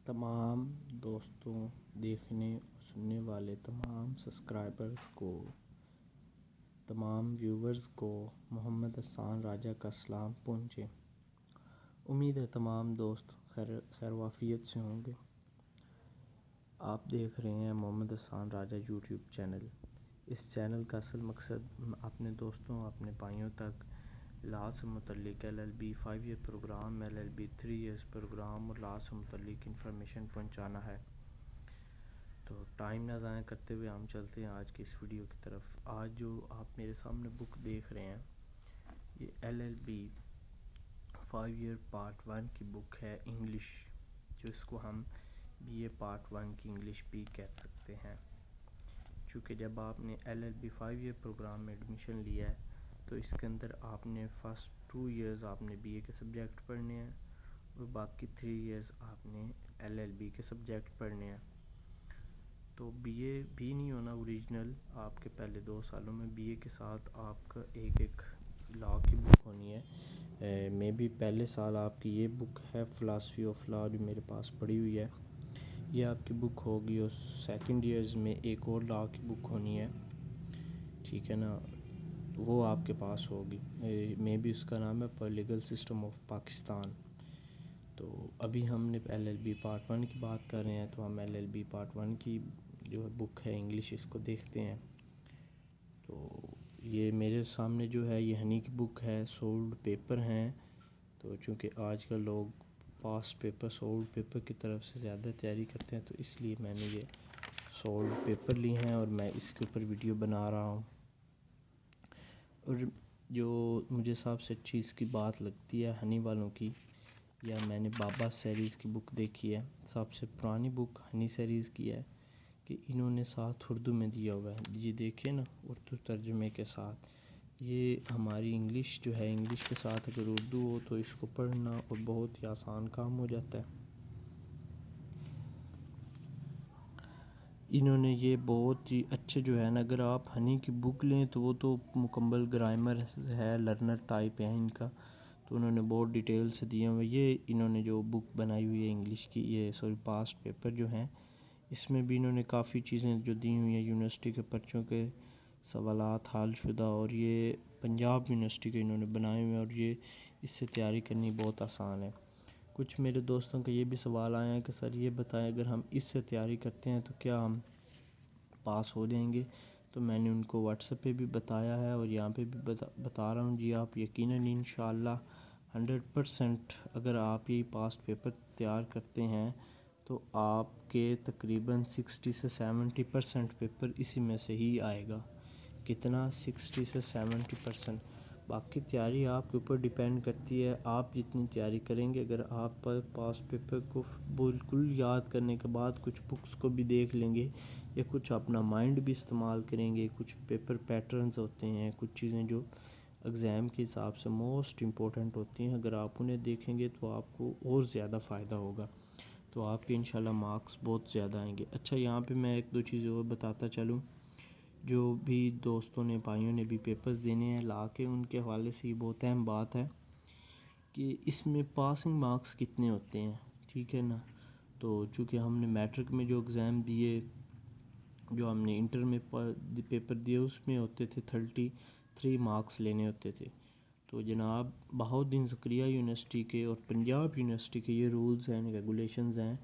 تمام دوستوں، دیکھنے اور سننے والے تمام سبسکرائبرز کو، تمام ویورز کو محمد احسان راجہ کا سلام پہنچے۔ امید ہے تمام دوست خیر وافیت سے ہوں گے۔ آپ دیکھ رہے ہیں محمد احسان راجہ یوٹیوب چینل۔ اس چینل کا اصل مقصد اپنے دوستوں، اپنے بھائیوں تک لا سے متعلق LLB 5 year programme, LLB 3 years programme اور لا سے متعلق انفارمیشن پہنچانا ہے۔ تو ٹائم نہ ضائع کرتے ہوئے ہم چلتے ہیں آج کی اس ویڈیو کی طرف۔ آج جو آپ میرے سامنے بک دیکھ رہے ہیں یہ LLB 5 ایئر پارٹ 1 کی بک ہے، انگلش، جو اس کو ہم BA پارٹ 1 کی انگلش بھی کہہ سکتے ہیں۔ چونکہ جب آپ نے LLB 5 ایئر پروگرام میں ایڈمیشن لیا ہے تو اس کے اندر آپ نے فرسٹ 2 ایئرز آپ نے BA کے سبجیکٹ پڑھنے ہیں اور باقی 3 ایئرز آپ نے LLB کے سبجیکٹ پڑھنے ہیں۔ تو BA بھی نہیں ہونا اوریجنل، آپ کے پہلے 2 سالوں میں BA کے ساتھ آپ کا ایک لا کی بک ہونی ہے۔ میں بھی پہلے سال آپ کی یہ بک ہے فلاسفی آف لا جو میرے پاس پڑی ہوئی ہے، یہ آپ کی بک ہوگی، اور سیکنڈ ایئرز میں ایک اور لا کی بک ہونی ہے، ٹھیک ہے نا، وہ آپ کے پاس ہوگی۔ میں بھی اس کا نام ہے لیگل سسٹم آف پاکستان۔ تو ابھی ہم نے LLB پارٹ 1 کی بات کر رہے ہیں، تو ہم LLB پارٹ 1 کی جو بک ہے انگلش، اس کو دیکھتے ہیں۔ تو یہ میرے سامنے جو ہے یہ ہنی کی بک ہے، سولڈ پیپر ہیں۔ تو چونکہ آج کل لوگ پاسٹ پیپر سولڈ پیپر کی طرف سے زیادہ تیاری کرتے ہیں، تو اس لیے میں نے یہ سولڈ پیپر لی ہیں اور میں اس کے اوپر ویڈیو بنا رہا ہوں۔ اور جو مجھے سب سے اچھی اس کی بات لگتی ہے ہنی والوں کی، یا میں نے بابا سیریز کی بک دیکھی ہے، سب سے پرانی بک ہنی سیریز کی ہے، کہ انہوں نے ساتھ اردو میں دیا ہوا ہے، یہ دیکھیں نا، اردو ترجمے کے ساتھ۔ یہ ہماری انگلش جو ہے، انگلش کے ساتھ اگر اردو ہو تو اس کو پڑھنا اور بہت ہی آسان کام ہو جاتا ہے۔ انہوں نے یہ بہت ہی اچھے جو ہے نا، اگر آپ ہنی کی بک لیں تو وہ تو مکمل گرامر ہے، لرنر ٹائپ ہے ان کا، تو انہوں نے بہت ڈیٹیل سے دیے ہوئے۔ یہ انہوں نے جو بک بنائی ہوئی ہے انگلش کی، یہ پاسٹ پیپر جو ہیں، اس میں بھی انہوں نے کافی چیزیں جو دی ہوئی ہیں، یونیورسٹی کے پرچوں کے سوالات حل شدہ، اور یہ پنجاب یونیورسٹی کے انہوں نے بنائے ہوئے ہیں، اور یہ اس سے تیاری کرنی بہت آسان ہے۔ کچھ میرے دوستوں کا یہ بھی سوال آیا ہے کہ سر یہ بتائیں اگر ہم اس سے تیاری کرتے ہیں تو کیا ہم پاس ہو جائیں گے؟ تو میں نے ان کو واٹس ایپ پہ بھی بتایا ہے اور یہاں پہ بھی بتا رہا ہوں، جی آپ یقیناً انشاءاللہ 100% اگر آپ یہ پاسٹ پیپر تیار کرتے ہیں تو آپ کے تقریباً 60 سے 70% پیپر اسی میں سے ہی آئے گا۔ کتنا؟ 60 سے 70%۔ باقی تیاری آپ کے اوپر ڈیپینڈ کرتی ہے، آپ جتنی تیاری کریں گے۔ اگر آپ پاسٹ پیپر کو بالکل یاد کرنے کے بعد کچھ بکس کو بھی دیکھ لیں گے، یا کچھ اپنا مائنڈ بھی استعمال کریں گے، کچھ پیپر پیٹرنز ہوتے ہیں، کچھ چیزیں جو ایگزام کے حساب سے موسٹ امپورٹنٹ ہوتی ہیں، اگر آپ انہیں دیکھیں گے تو آپ کو اور زیادہ فائدہ ہوگا، تو آپ کے انشاءاللہ مارکس بہت زیادہ آئیں گے۔ اچھا، یہاں پہ میں 1-2 چیزیں اور بتاتا چلوں، جو بھی دوستوں نے، بھائیوں نے بھی پیپرز دینے ہیں لا کے، ان کے حوالے سے یہ بہت اہم بات ہے کہ اس میں پاسنگ مارکس کتنے ہوتے ہیں، ٹھیک ہے نا۔ تو چونکہ ہم نے میٹرک میں جو ایگزام دیے، جو ہم نے انٹر میں پیپر دیے، اس میں ہوتے تھے 33 مارکس لینے ہوتے تھے۔ تو جناب بہاؤالدین زکریا یونیورسٹی کے اور پنجاب یونیورسٹی کے یہ رولز ہیں، ریگولیشنز ہیں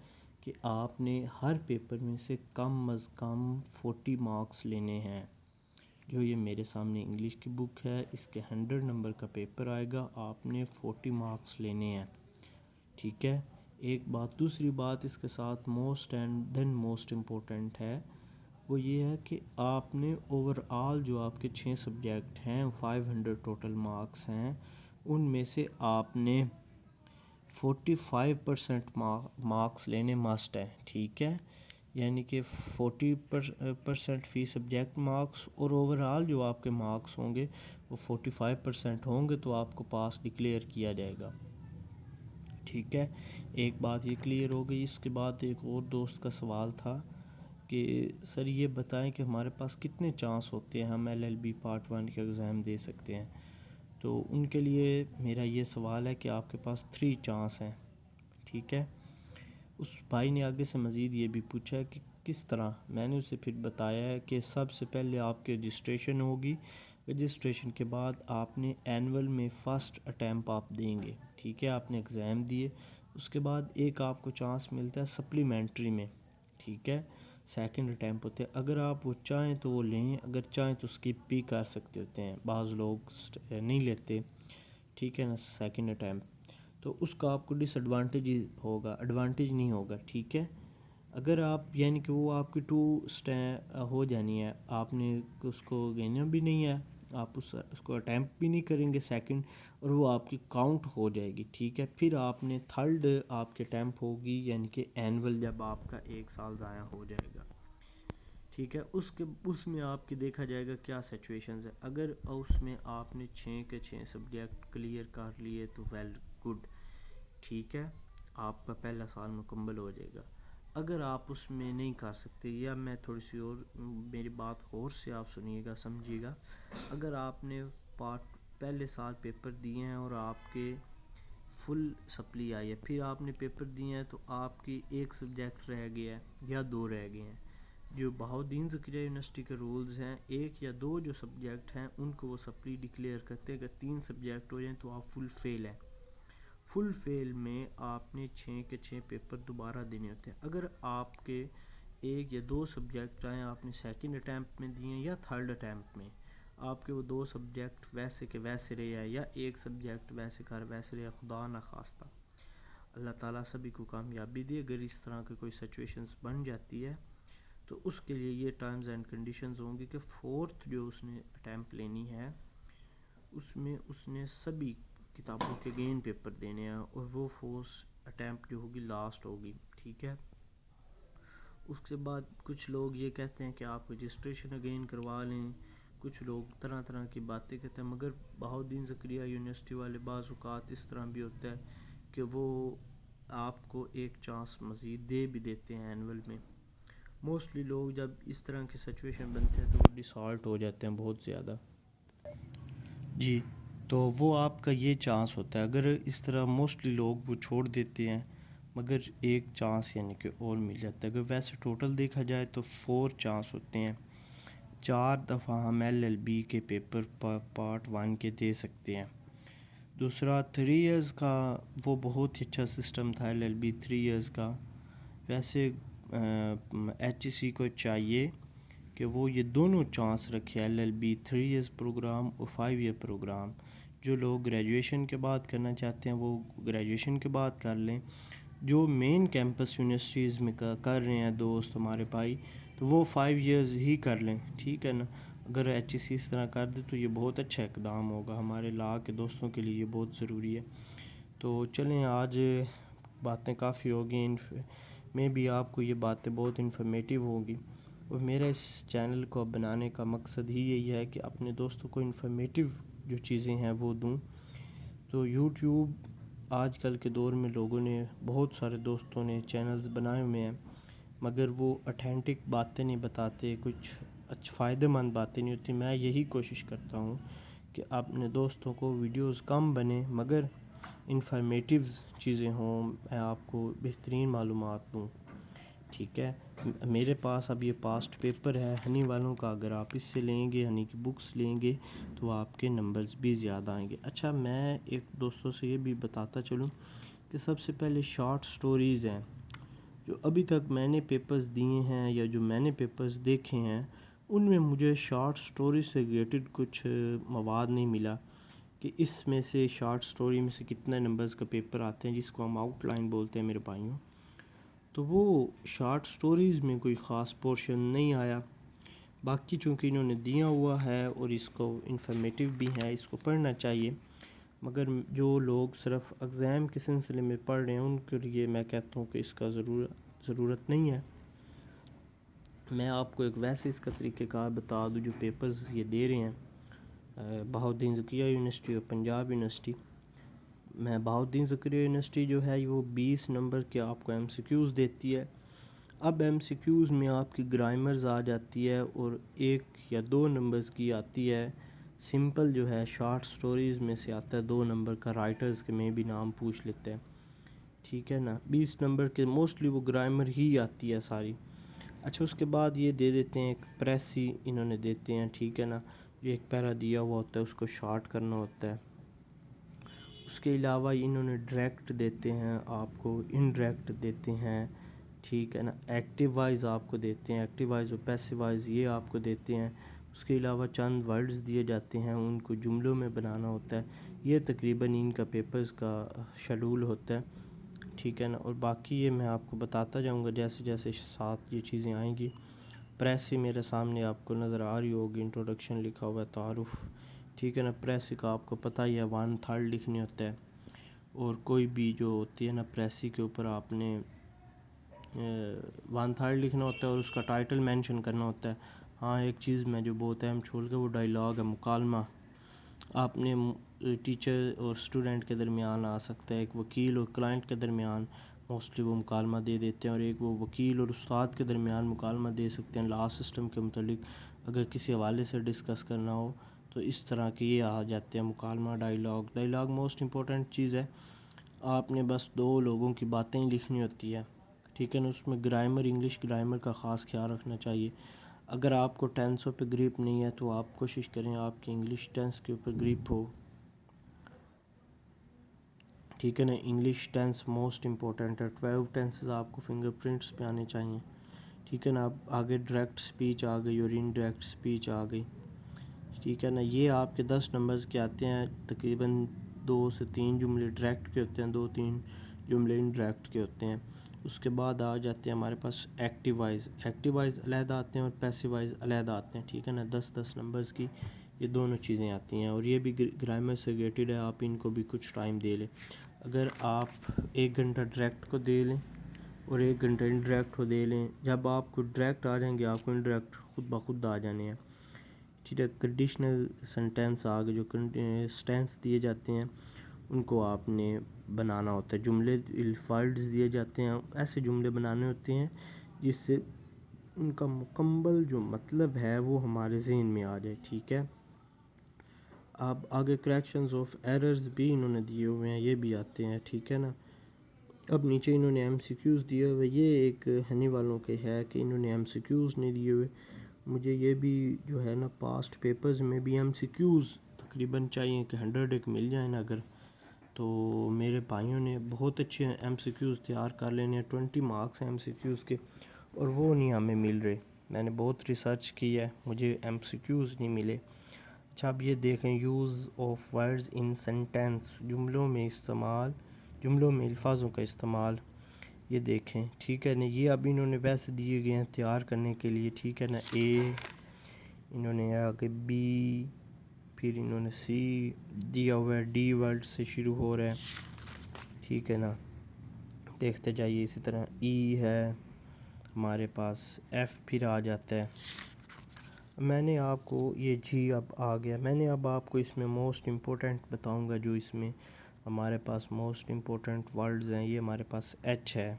کہ آپ نے ہر پیپر میں سے کم از کم 40 مارکس لینے ہیں۔ جو یہ میرے سامنے انگلش کی بک ہے، اس کے 100 نمبر کا پیپر آئے گا، آپ نے 40 مارکس لینے ہیں، ٹھیک ہے۔ ایک بات، دوسری بات اس کے ساتھ most and then most important ہے، وہ یہ ہے کہ آپ نے اوور آل جو آپ کے 6 سبجیکٹ ہیں، 500 ٹوٹل مارکس ہیں، ان میں سے آپ نے 45% مارکس لینے مسٹ ہے، ٹھیک ہے، یعنی کہ 40% فی سبجیکٹ مارکس، اور اوور آل جو آپ کے مارکس ہوں گے وہ 45% ہوں گے، تو آپ کو پاس ڈکلیئر کیا جائے گا، ٹھیک ہے۔ ایک بات یہ کلیئر ہو گئی۔ اس کے بعد ایک اور دوست کا سوال تھا کہ سر یہ بتائیں کہ ہمارے پاس کتنے چانس ہوتے ہیں ہم LLB پارٹ 1 کا ایگزام دے سکتے ہیں؟ تو ان کے لیے میرا یہ سوال ہے کہ آپ کے پاس 3 چانس ہیں، ٹھیک ہے۔ اس بھائی نے آگے سے مزید یہ بھی پوچھا ہے کہ کس طرح. میں نے اسے پھر بتایا ہے کہ سب سے پہلے آپ کی رجسٹریشن ہوگی. رجسٹریشن کے بعد آپ نے اینول میں فرسٹ اٹیمپ آپ دیں گے, ٹھیک ہے, آپ نے ایگزام دیے. اس کے بعد ایک آپ کو چانس ملتا ہے سپلیمنٹری میں, ٹھیک ہے, سیکنڈ اٹیمپ ہوتے ہیں. اگر آپ وہ چاہیں تو وہ لیں, اگر چاہیں تو اسکپ بھی کر سکتے ہوتے ہیں. بعض لوگ نہیں لیتے, ٹھیک ہے نا, سیکنڈ اٹیمپ. تو اس کا آپ کو ڈس ایڈوانٹیج ہوگا, ایڈوانٹیج نہیں ہوگا, ٹھیک ہے. اگر آپ یعنی کہ وہ آپ کی ہو جانی ہے, آپ نے اس کو گینا بھی نہیں ہے, آپ اس کو اٹیمپٹ بھی نہیں کریں گے سیکنڈ, اور وہ آپ کی کاؤنٹ ہو جائے گی, ٹھیک ہے. پھر آپ نے تھرڈ آپ کے اٹیمپٹ ہوگی, یعنی کہ اینول, جب آپ کا 1 سال ضائع ہو جائے گا, ٹھیک ہے. اس میں آپ کی دیکھا جائے گا کیا سچویشنز ہے. اگر اس میں آپ نے 6 کے 6 سبجیکٹ کلیئر کر لیے تو ویل گڈ, ٹھیک ہے, آپ کا پہلا سال مکمل ہو جائے گا. اگر آپ اس میں نہیں کر سکتے, یا میں تھوڑی سی اور میری بات غور سے آپ سنیے گا, سمجھیے گا. اگر آپ نے پہلے سال پیپر دیے ہیں اور آپ کے فل سپلی آئی ہے, پھر آپ نے پیپر دیے ہیں تو آپ کی ایک سبجیکٹ رہ گیا ہے یا 2 رہ گئے ہیں, جو بہاؤالدین زکریا یونیورسٹی کے رولز ہیں, 1 یا 2 جو سبجیکٹ ہیں ان کو وہ سپلی ڈکلیئر کرتے ہیں. اگر 3 سبجیکٹ ہو جائیں تو آپ فل فیل ہیں. فل فیل میں آپ نے 6 کے 6 پیپر دوبارہ دینے ہوتے ہیں. اگر آپ کے 1 یا 2 سبجیکٹ آئیں, آپ نے سیکنڈ اٹیمپٹ میں دیے یا تھرڈ اٹیمپٹ میں, آپ کے وہ 2 سبجیکٹ ویسے کے ویسے رہے ہیں, یا 1 سبجیکٹ ویسے کر ویسے رہے, خدا نہ خواستہ, اللہ تعالیٰ سبھی کو کامیابی دے. اگر اس طرح کی کوئی سچویشنز بن جاتی ہے تو اس کے لیے یہ ٹرمز اینڈ کنڈیشنز ہوں گی کہ فورتھ جو اس نے اٹیمپٹ لینی ہے اس میں اس نے سبھی کتابوں کے گین پیپر دینے ہیں, اور وہ فورس اٹیمپٹ جو ہوگی لاسٹ ہوگی, ٹھیک ہے. اس کے بعد کچھ لوگ یہ کہتے ہیں کہ آپ رجسٹریشن اگین کروا لیں, کچھ لوگ طرح طرح کی باتیں کہتے ہیں, مگر بہاؤالدین زکریا یونیورسٹی والے بعض اوقات اس طرح بھی ہوتا ہے کہ وہ آپ کو ایک چانس مزید دے بھی دیتے ہیں اینول میں. موسٹلی لوگ جب اس طرح کی سچویشن بنتے ہیں تو وہ ڈسالٹ ہو جاتے ہیں بہت زیادہ, جی. تو وہ آپ کا یہ چانس ہوتا ہے. اگر اس طرح موسٹلی لوگ وہ چھوڑ دیتے ہیں, مگر ایک چانس یعنی کہ اور مل جاتا ہے. اگر ویسے ٹوٹل دیکھا جائے تو 4 چانس ہوتے ہیں, 4 دفعہ ہم LLB کے پیپر پارٹ 1 کے دے سکتے ہیں. دوسرا 3 ایئرز کا وہ بہت ہی اچھا سسٹم تھا LLB 3 ایئرز کا. ویسے HEC کو چاہیے کہ وہ یہ دونوں چانس رکھے, LLB 3 ایئرز پروگرام اور 5 ایئر پروگرام. جو لوگ گریجویشن کے بعد کرنا چاہتے ہیں وہ گریجویشن کے بعد کر لیں. جو مین کیمپس یونیورسٹیز میں کر رہے ہیں دوست ہمارے بھائی, تو وہ 5 ایئرز ہی کر لیں, ٹھیک ہے نا. اگر HEC اس طرح کر دے تو یہ بہت اچھا اقدام ہوگا, ہمارے لا کے دوستوں کے لیے یہ بہت ضروری ہے. تو چلیں, آج باتیں کافی ہو گئیں, میں بھی آپ کو یہ باتیں بہت انفارمیٹیو ہوگی, اور میرا اس چینل کو بنانے کا مقصد ہی یہی ہے کہ اپنے دوستوں کو انفارمیٹیو جو چیزیں ہیں وہ دوں. تو یوٹیوب آج کل کے دور میں لوگوں نے, بہت سارے دوستوں نے چینلز بنائے ہوئے ہیں, مگر وہ اتھینٹک باتیں نہیں بتاتے, کچھ فائدہ مند باتیں نہیں ہوتی. میں یہی کوشش کرتا ہوں کہ اپنے دوستوں کو ویڈیوز کم بنے مگر انفارمیٹیوز چیزیں ہوں, میں آپ کو بہترین معلومات دوں, ٹھیک ہے. میرے پاس اب یہ پاسٹ پیپر ہے ہنی والوں کا, اگر آپ اس سے لیں گے, ہنی کی بکس لیں گے, تو آپ کے نمبرز بھی زیادہ آئیں گے. اچھا, میں ایک دوستوں سے یہ بھی بتاتا چلوں کہ سب سے پہلے شارٹ سٹوریز ہیں جو ابھی تک میں نے پیپرز دیے ہیں یا جو میں نے پیپرز دیکھے ہیں, ان میں مجھے شارٹ سٹوری سے ریلیٹڈ کچھ مواد نہیں ملا کہ اس میں سے شارٹ سٹوری میں سے کتنے نمبرز کا پیپر آتے ہیں, جس کو ہم آؤٹ لائن بولتے ہیں میرے بھائیوں. تو وہ شارٹ سٹوریز میں کوئی خاص پورشن نہیں آیا. باقی چونکہ انہوں نے دیا ہوا ہے اور اس کو انفارمیٹیو بھی ہے, اس کو پڑھنا چاہیے, مگر جو لوگ صرف ایگزام کے سلسلے میں پڑھ رہے ہیں ان کے لیے میں کہتا ہوں کہ اس کا ضرورت نہیں ہے. میں آپ کو ایک ویسے اس کا طریقہ کار بتا دوں جو پیپرز یہ دے رہے ہیں, بہاؤالدین زکریا یونیورسٹی اور پنجاب یونیورسٹی. میں بہاؤالدین زکریا یونیورسٹی جو ہے وہ 20 نمبر کے آپ کو MCQs دیتی ہے. اب MCQs میں آپ کی گرامرز آ جاتی ہے, اور 1 یا 2 نمبرز کی آتی ہے سمپل, جو ہے شارٹ سٹوریز میں سے آتا ہے 2 نمبر کا, رائٹرز کے میں بھی نام پوچھ لیتے ہیں. ٹھیک ہے نا. 20 نمبر کے موسٹلی وہ گرامر ہی آتی ہے ساری. اچھا اس کے بعد یہ دے دیتے ہیں ایک پریسی انہوں نے دیتے ہیں, ٹھیک ہے نا. یہ ایک پیرا دیا ہوا ہوتا ہے, اس کو شارٹ کرنا ہوتا ہے. اس کے علاوہ انہوں نے ڈائریکٹ دیتے ہیں آپ کو, انڈائریکٹ دیتے ہیں, ٹھیک ہے نا. ایکٹیو وائز آپ کو دیتے ہیں, ایکٹیو وائز اور پیسو وائز یہ آپ کو دیتے ہیں. اس کے علاوہ چند ورڈز دیے جاتے ہیں, ان کو جملوں میں بنانا ہوتا ہے. یہ تقریباً ان کا پیپرز کا شیڈول ہوتا ہے, ٹھیک ہے نا. اور باقی یہ میں آپ کو بتاتا جاؤں گا جیسے جیسے ساتھ یہ چیزیں آئیں گی. پریسی میرے سامنے آپ کو نظر آ رہی ہوگی, انٹروڈکشن لکھا ہوا ہے, تعارف, ٹھیک ہے نا. پریسی کا آپ کو پتہ ہی ہے 1/3 لکھنے ہوتا ہے. اور کوئی بھی جو ہوتی ہے نا پریسی کے اوپر آپ نے 1/3 لکھنا ہوتا ہے اور اس کا ٹائٹل مینشن کرنا ہوتا ہے. ہاں ایک چیز میں جو بہت اہم چھوڑ کے, وہ ڈائلاگ ہے, مکالمہ. آپ نے ٹیچر اور اسٹوڈنٹ کے درمیان آ سکتا ہے, ایک وکیل اور کلائنٹ کے درمیان موسٹلی وہ مکالمہ دے دیتے ہیں, اور ایک وہ وکیل اور استاد کے درمیان مکالمہ دے سکتے ہیں لا سسٹم کے متعلق. اگر کسی حوالے سے ڈسکس کرنا ہو تو اس طرح کے یہ آ جاتے ہیں مکالمہ. ڈائلاگ موسٹ امپورٹنٹ چیز ہے. آپ نے بس 2 لوگوں کی باتیں ہی لکھنی ہوتی ہے, ٹھیک ہے نا. اس میں گرامر, انگلش گرامر کا خاص خیال رکھنا چاہیے. اگر آپ کو ٹینسوں پہ گریپ نہیں ہے تو آپ کوشش کریں آپ کی انگلش ٹینس کے اوپر گریپ ہو, ٹھیک ہے نا. انگلش ٹینس موسٹ امپورٹنٹ ہے. 12 ٹینسز آپ کو فنگر پرنٹس پہ آنے چاہیے, ٹھیک ہے نا. اب آگے ڈائریکٹ سپیچ آ گئی اور انڈائریکٹ سپیچ آ گئی, ٹھیک ہے نا. یہ آپ کے 10 نمبرز کے آتے ہیں. تقریباً 2 سے 3 جملے ڈائریکٹ کے ہوتے ہیں, 2-3 جملے انڈائریکٹ کے ہوتے ہیں. اس کے بعد آ جاتے ہیں ہمارے پاس ایکٹیو وائز. ایکٹیو وائز علیحدہ آتے ہیں اور پیسو وائز علیحدہ آتے ہیں, ٹھیک ہے نا. 10 نمبرز کی یہ دونوں چیزیں آتی ہیں, اور یہ بھی گرامر سے ریلیٹڈ ہے. آپ ان کو بھی کچھ ٹائم دے لیں. اگر آپ 1 گھنٹہ ڈائریکٹ کو دے لیں اور 1 گھنٹہ انڈائریکٹ کو دے لیں, جب آپ کو ڈائریکٹ آ جائیں گے آپ کو انڈائریکٹ خود بخود آ جانے ہیں, ٹھیک ہے. کنڈیشنل سینٹینس آگے جو سینٹینس دیے جاتے ہیں ان کو آپ نے بنانا ہوتا ہے. جملے ورڈز دیے جاتے ہیں, ایسے جملے بنانے ہوتے ہیں جس سے ان کا مکمل جو مطلب ہے وہ ہمارے ذہن میں آ جائے, ٹھیک ہے. اب آگے کریکشنز آف ایررز بھی انہوں نے دیے ہوئے ہیں, یہ بھی آتے ہیں, ٹھیک ہے نا. اب نیچے انہوں نے MCQs دیے ہوئے. یہ ایک ہنی والوں کے ہے کہ انہوں نے MCQs نہیں دیے ہوئے. مجھے یہ بھی جو ہے نا پاسٹ پیپرز میں بھی MCQs تقریباً چاہیے کہ 100 ایک مل جائیں نا اگر, تو میرے بھائیوں نے بہت اچھے MCQs تیار کر لینے ہیں. 20 مارکس ہیں MCQs کے, اور وہ نہیں ہمیں مل رہے. میں نے بہت ریسرچ کی ہے, مجھے MCQs نہیں ملے. اچھا اب یہ دیکھیں, use of words in sentence, جملوں میں استعمال, جملوں میں الفاظوں کا استعمال. یہ دیکھیں, ٹھیک ہے نا. یہ اب انہوں نے ویسے دیے گئے ہیں تیار کرنے کے لیے, ٹھیک ہے نا. انہوں نے آگے B, پھر انہوں نے C دیا ہوا ہے, D ورڈ سے شروع ہو رہا ہے, ٹھیک ہے نا. دیکھتے جائیے. اسی طرح E ہے ہمارے پاس, F پھر آ جاتا ہے. میں نے آپ کو یہ G اب آ گیا. میں نے اب آپ کو اس میں موسٹ امپورٹنٹ بتاؤں گا جو اس میں ہمارے پاس موسٹ امپورٹنٹ ورڈز ہیں. یہ ہمارے پاس H ہے.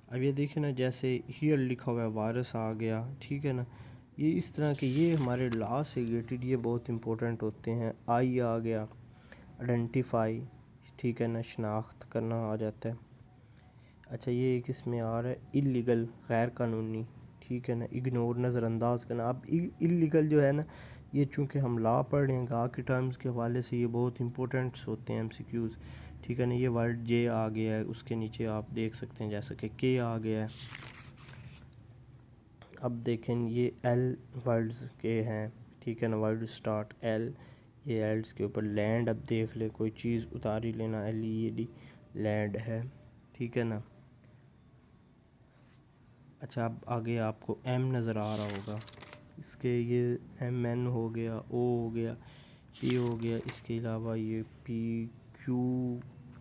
اب یہ دیکھیں نا, جیسے ہیئر لکھا ہوا ہے, وائرس آ گیا, ٹھیک ہے نا. یہ اس طرح کے یہ ہمارے لا سے ریلیٹڈ یہ بہت امپورٹنٹ ہوتے ہیں. آئی آ گیا, آئیڈینٹیفائی, ٹھیک ہے نا, شناخت کرنا آ جاتا ہے. اچھا یہ ایک اس میں آ رہا ہے اللیگل, غیر قانونی, ٹھیک ہے نا. اگنور, نظر انداز کرنا. اب اللیگل جو ہے نا, یہ چونکہ ہم لا پڑھ رہے ہیں گا کے ٹرمز کے حوالے سے یہ بہت امپورٹنٹس ہوتے ہیں MCQs, ٹھیک ہے نا. یہ ورڈ J آ گیا ہے, اس کے نیچے آپ دیکھ سکتے ہیں جیسا کہ K آ گیا ہے. اب دیکھیں یہ L ورڈز کے ہیں, ٹھیک ہے نا. ورڈ سٹارٹ L, یہ ایلس کے اوپر لینڈ. اب دیکھ لیں کوئی چیز اتاری لینا, LED لینڈ ہے, ٹھیک ہے نا. اچھا اب آگے آپ کو M نظر آ رہا ہوگا, اس کے یہ MN ہو گیا, O ہو گیا, P ہو گیا. اس کے علاوہ یہ P, Q,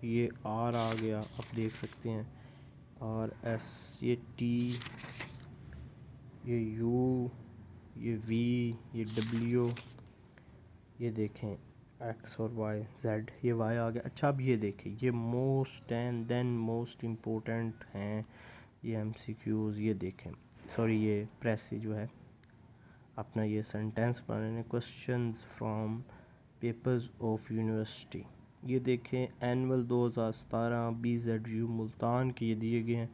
یہ R آ گیا, آپ دیکھ سکتے ہیں. اور S, یہ T, یہ U, یہ V, یہ W, یہ دیکھیں X اور Y, Z, یہ Y آ گیا. اچھا اب یہ دیکھیں, یہ most and then most important ہیں یہ MCQs. یہ دیکھیں, سوری یہ پریسی جو ہے اپنا یہ سینٹینس بنانے, questions from papers of university. یہ دیکھیں اینول 2017 BZU ملتان کے یہ دیے گئے ہیں.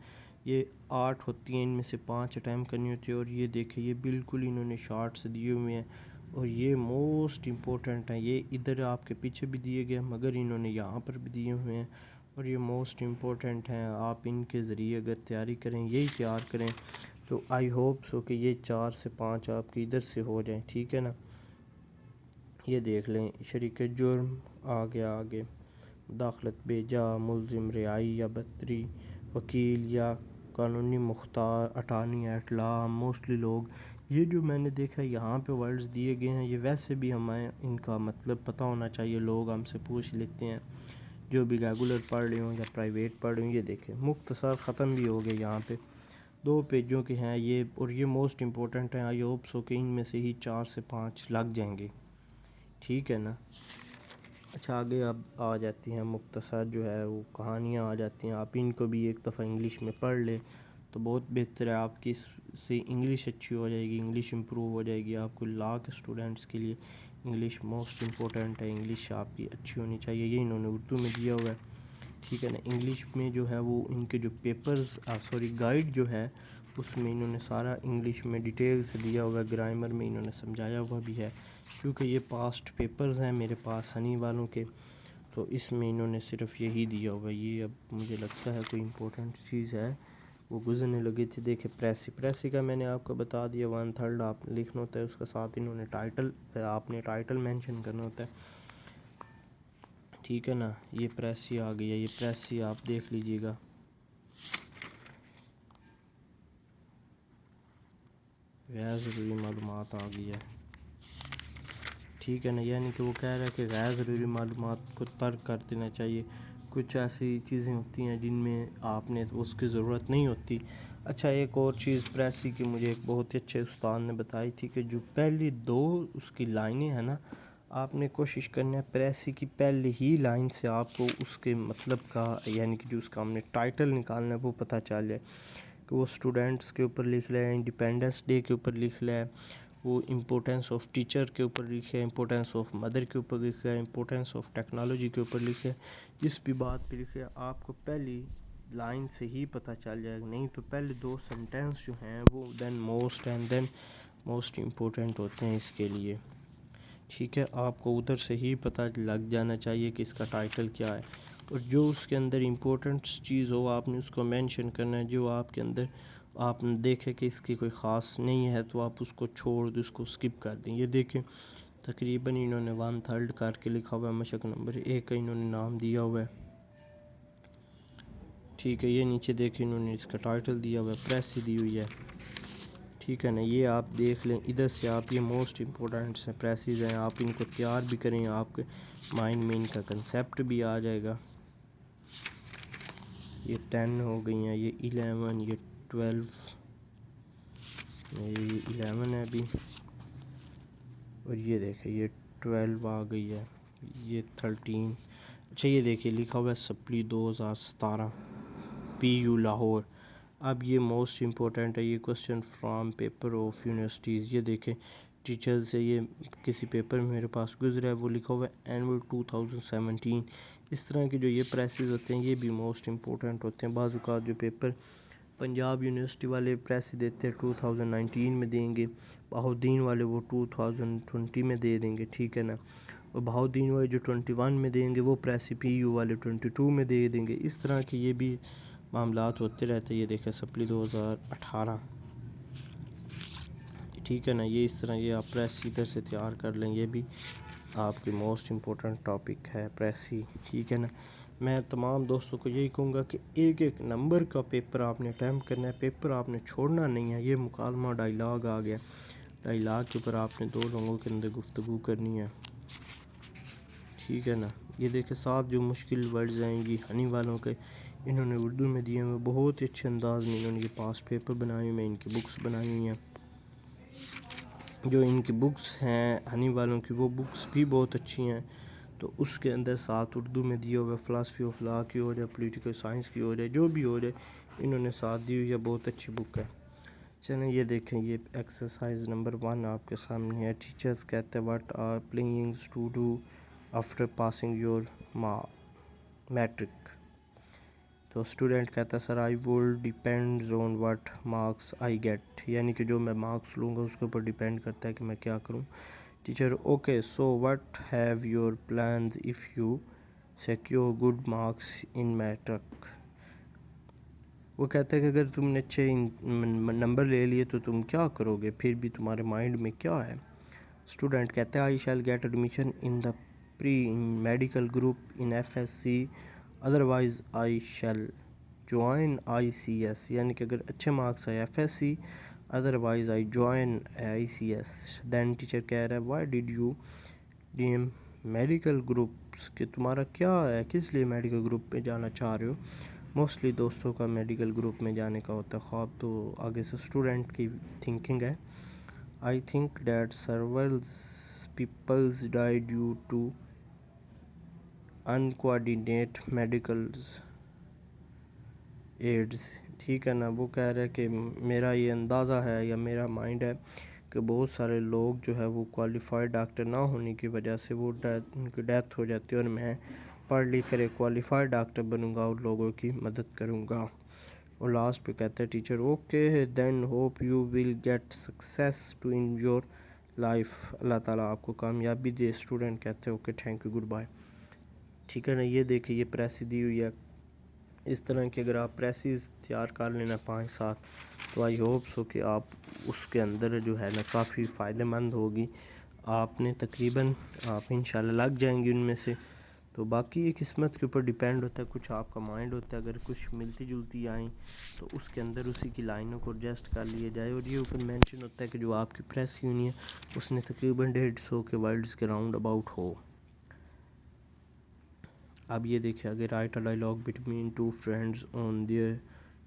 یہ 8 ہوتی ہیں، ان میں سے 5 اٹیمپٹ کرنی ہوتی ہے. اور یہ دیکھیں یہ بالکل انہوں نے شارٹس دیے ہوئے ہیں اور یہ موسٹ امپورٹنٹ ہیں. یہ ادھر آپ کے پیچھے بھی دیے گئے ہیں مگر انہوں نے یہاں پر بھی دیے ہوئے ہیں اور یہ موسٹ امپورٹنٹ ہیں. آپ ان کے ذریعے اگر تیاری کریں، یہی تیار کریں تو آئی ہوپ سو کہ یہ 4 سے 5 آپ کی ادھر سے ہو جائیں. ٹھیک ہے نا. یہ دیکھ لیں شریک جرم آ گیا آگے، مداخلت بیجا، ملزم رہائی یا برطری، وکیل یا قانونی مختار، اٹارنی ایٹ لا. موسٹلی لوگ یہ جو میں نے دیکھا یہاں پہ ورڈز دیے گئے ہیں، یہ ویسے بھی ہمیں ان کا مطلب پتہ ہونا چاہیے. لوگ ہم سے پوچھ لیتے ہیں جو بھی ریگولر پڑھ رہے ہوں یا پرائیویٹ پڑھ رہے ہوں. یہ دیکھیں مختصر ختم بھی ہو گئے، یہاں پہ 2 پیجوں کے ہیں یہ اور یہ موسٹ امپورٹنٹ ہیں. آئی ہوپ سو کہ ان میں سے ہی 4 سے 5 لگ جائیں گے. ٹھیک ہے نا. اچھا آگے اب آ جاتی ہیں مختصر جو ہے وہ کہانیاں آ جاتی ہیں. آپ ان کو بھی ایک دفعہ انگلش میں پڑھ لیں تو بہت بہتر ہے. آپ کی سے انگلش اچھی ہو جائے گی، انگلش امپروو ہو جائے گی. آپ کو لا کے اسٹوڈنٹس کے لیے انگلش موسٹ امپورٹنٹ ہے. انگلش آپ کی اچھی ہونی چاہیے. یہ انہوں نے اردو میں دیا ہوا ہے. ٹھیک ہے نا. انگلش میں جو ہے وہ ان کے جو پیپرز گائیڈ جو ہے اس میں انہوں نے سارا انگلش میں ڈیٹیل سے دیا ہوا ہے. گرامر میں انہوں نے سمجھایا ہوا بھی ہے کیونکہ یہ پاسٹ پیپرز ہیں میرے پاس ہنی والوں کے، تو اس میں انہوں نے صرف یہی دیا ہوا ہے. یہ اب مجھے لگتا ہے کوئی امپورٹنٹ چیز ہے وہ گزرنے لگی تھی. دیکھیں پریسی کا میں نے آپ کو بتا دیا. 1/3 آپ نے لکھنا ہوتا ہے، اس کا ساتھ انہوں نے آپ نے ٹائٹل مینشن کرنا ہوتا ہے. ٹھیک ہے نا. یہ پریسی آ گئی ہے، یہ پریسی آپ دیکھ لیجئے گا. غیر ضروری معلومات آ گئی ہے. ٹھیک ہے نا. یعنی کہ وہ کہہ رہا ہے کہ غیر ضروری معلومات کو ترک کر دینا چاہیے. کچھ ایسی چیزیں ہوتی ہیں جن میں آپ نے اس کی ضرورت نہیں ہوتی. اچھا ایک اور چیز پریسی کی مجھے ایک بہت ہی اچھے استاد نے بتائی تھی کہ جو پہلی 2 اس کی لائنیں ہیں نا، آپ نے کوشش کرنا ہے پریسی کی پہلی ہی لائن سے آپ کو اس کے مطلب کا یعنی کہ جو اس کا ہم نے ٹائٹل نکالنا ہے وہ پتہ چل جائے. کہ وہ اسٹوڈنٹس کے اوپر لکھ لیں، انڈیپینڈنس ڈے کے اوپر لکھ لیں، وہ امپورٹینس آف ٹیچر کے اوپر لکھے، امپورٹینس آف مدر کے اوپر لکھے، امپورٹینس آف ٹیکنالوجی کے اوپر لکھے. جس بھی بات پہ لکھے آپ کو پہلی لائن سے ہی پتہ چل جائے گا. نہیں تو پہلے 2 سینٹینس جو ہیں وہ دین موسٹ امپورٹنٹ ہوتے ہیں اس کے لیے. ٹھیک ہے. آپ کو ادھر سے ہی پتہ لگ جانا چاہیے کہ اس کا ٹائٹل کیا ہے اور جو اس کے اندر امپورٹنٹ چیز ہو آپ نے اس کو مینشن کرنا ہے. جو آپ کے اندر آپ نے دیکھے کہ اس کی کوئی خاص نہیں ہے تو آپ اس کو چھوڑ دیں، اس کو سکپ کر دیں. یہ دیکھیں تقریباً انہوں نے 1/3 کر کے لکھا ہوا ہے. مشق نمبر 1 کا انہوں نے نام دیا ہوا ہے. ٹھیک ہے. یہ نیچے دیکھیں انہوں نے اس کا ٹائٹل دیا ہوا ہے، پریسی دی ہوئی ہے. ٹھیک ہے نا. یہ آپ دیکھ لیں ادھر سے آپ یہ موسٹ امپورٹنٹس ہیں، پریسیز ہیں. آپ ان کو تیار بھی کریں، آپ کے مائنڈ میں ان کا کنسیپٹ بھی آ جائے گا. یہ 10 ہو گئی ہیں، یہ 11، یہ 12، یہ 11 ہے ابھی. اور یہ دیکھیں یہ 12 آ گئی ہے، یہ 13. اچھا یہ دیکھیں لکھا ہوا ہے سپلی 2017 PU لاہور. اب یہ موسٹ امپورٹنٹ ہے. یہ question from paper of universities. یہ دیکھیں ٹیچر سے یہ کسی پیپر میں میرے پاس گزرا ہے، وہ لکھا ہوا ہے اینول 2017. اس طرح کے جو یہ پریسز ہوتے ہیں یہ بھی موسٹ امپورٹنٹ ہوتے ہیں. بعض اوقات جو پیپر پنجاب یونیورسٹی والے پریس دیتے ہیں 2019 میں دیں گے، بہاؤالدین والے وہ 2020 میں دے دیں گے. ٹھیک ہے نا. اور بہاؤالدین والے جو 21 میں دیں گے وہ پریس PU والے 22 میں دے دیں گے. اس طرح کے یہ بھی معاملات ہوتے رہتے. یہ دیکھیں سپلی 2018. ٹھیک ہے نا. یہ اس طرح یہ آپ پریس ادھر سے تیار کر لیں. یہ بھی آپ کی موسٹ امپورٹنٹ ٹاپک ہے پریسی. ٹھیک ہے نا. میں تمام دوستوں کو یہی کہوں گا کہ ایک نمبر کا پیپر آپ نے اٹیمپٹ کرنا ہے. پیپر آپ نے چھوڑنا نہیں ہے. یہ مکالمہ ڈائلاگ آ گیا، ڈائلاگ کے اوپر آپ نے 2 لوگوں کے اندر گفتگو کرنی ہے. ٹھیک ہے نا. یہ دیکھیں 7 جو مشکل ورڈز آئیں گی ہنی والوں کے انہوں نے اردو میں دیے ہوئے. بہت ہی اچھے انداز میں انہوں نے یہ پاسٹ پیپر بنائے ہوئے. ان کی بکس بنائی ہوئی ہیں. جو ان کی بکس ہیں ہنی والوں کی وہ بکس بھی بہت اچھی ہیں. تو اس کے اندر 7 اردو میں دیا ہوا ہے. فلاسفی آف لا کی ہو جائے، پولیٹیکل سائنس کی ہو جائے، جو بھی ہو جائے انہوں نے 7 دی ہوئی ہے. بہت اچھی بک ہے. چلیں یہ دیکھیں یہ ایکسرسائز نمبر 1 آپ کے سامنے ہے. ٹیچرز کہتے ہیں what are plannings to do after passing your matric. تو اسٹوڈنٹ کہتا ہے sir I will depend on what marks I get, یعنی کہ جو میں مارکس لوں گا اس کے اوپر ڈیپینڈ کرتا ہے کہ میں کیا کروں. Teacher okay so what have your plans if you secure good marks in matric. وہ کہتا ہے کہ اگر تم نے اچھے نمبر لے لیے تو تم کیا کرو گے، پھر بھی تمہارے مائنڈ میں کیا ہے. اسٹوڈنٹ کہتے ہیں I shall get admission in the pre medical group in F S C otherwise I shall join I C S, یعنی کہ اگر اچھے مارکس آئے F S C otherwise I join I C S. Then teacher کہہ رہا ہے why did you deem medical groups, کہ تمہارا کیا ہے، کس لیے میڈیکل گروپ میں جانا چاہ رہے ہو. موسٹلی دوستوں کا میڈیکل گروپ میں جانے کا ہوتا ہے خواب. تو آگے سے اسٹوڈنٹ کی تھنکنگ ہے I think that several peoples die due to uncoordinated medicals aids. ٹھیک ہے نا. وہ کہہ رہے کہ میرا یہ اندازہ ہے یا میرا مائنڈ ہے کہ بہت سارے لوگ جو ہے وہ کوالیفائڈ ڈاکٹر نہ ہونے کی وجہ سے وہ ان کی ڈیتھ ہو جاتی ہے، اور میں پڑھ لکھ کر ایک کوالیفائڈ ڈاکٹر بنوں گا اور لوگوں کی مدد کروں گا. اور لاسٹ پہ کہتا ہے teacher okay then hope you will get success to in your life, اللہ تعالیٰ آپ کو کامیابی دے. اسٹوڈنٹ کہتے ہیں okay thank you good bye. ٹھیک ہے نا. یہ دیکھیں یہ پریس دی ہوئی ہے. اس طرح کہ اگر آپ پریسز تیار کر لینا 5-7 تو آئی ہوپ سو کہ آپ اس کے اندر جو ہے نا کافی فائدہ مند ہوگی. آپ نے تقریباً آپ انشاءاللہ لگ جائیں گے ان میں سے. تو باقی یہ قسمت کے اوپر ڈیپینڈ ہوتا ہے، کچھ آپ کا مائنڈ ہوتا ہے، اگر کچھ ملتی جلتی آئیں تو اس کے اندر اسی کی لائنوں کو ایڈجسٹ کر لیے جائے. اور یہ اوپر مینشن ہوتا ہے کہ جو آپ کی پریس ہونی ہے اس نے تقریباً 150 کے ورڈز کے راؤنڈ اباؤٹ ہو. اب یہ دیکھیں اگر write a dialogue between two friends on their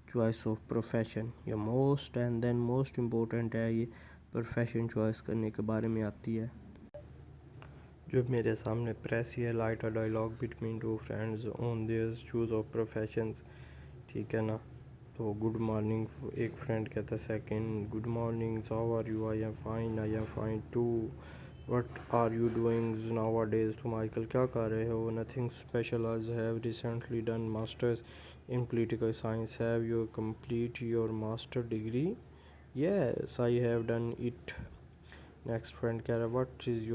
choice of profession, یا most and then most important ہے یہ پروفیشن چوائس کرنے کے بارے میں آتی ہے. جو میرے سامنے پریس ہے write a dialogue between two friends on their choose of professions. ٹھیک ہے نا. تو گڈ مارننگ ایک فرینڈ کہتا ہے second good morning how are you, I am fine too. What are you doing nowadays, تم آج کل کیا کر رہے ہو. Nothing special, I have recently done masters in political science. Have you complete your master degree. Yes I have done it. Next friend کہہ رہا ہے وٹ از یور